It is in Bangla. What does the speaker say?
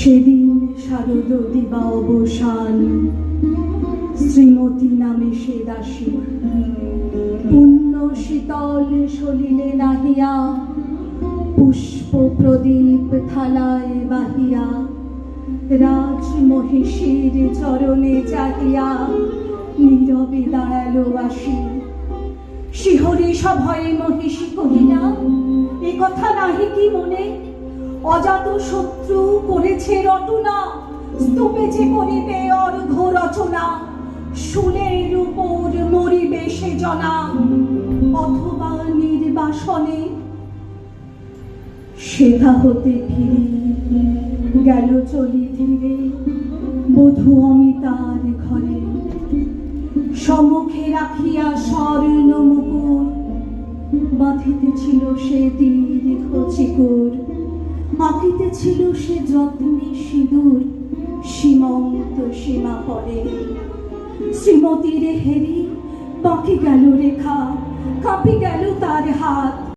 সেদিন শারদ দিবা অবসান, শ্রীমতী নামে সে দাসী পুণ্য শীতল সলিলে নাহিয়া, পুষ্প প্রদীপ থালায় বাহিয়া, রাজ মহিষীর চরণে চাহিয়া নীরবে দাঁড়ালো আসি। শিহরে সভয়ে মহিষী কহিলা, এ কথা নাহি কি মনে? অজাত শত্রু করেছে রটনা, স্তূপে যে করিবে অর্ঘ রচনা, শুলের উপর মরিবে সে জনা, অথবা নির্বাসনে। সেধা হতে ফিরে গেল চলি ধীরে বধূ অমিতার ঘরে, সম্মুখে রাখিয়া স্বর্ণ মুকুর, বাঁধিতেছিল সে দীর্ঘ চিকুর, আঁকিতেছিল সে যত্নে সিঁদুর সীমন্ত সীমা পরে। শ্রীমতীর হেরি বাকি গেল রেখা, কাঁপি গেল তার হাত।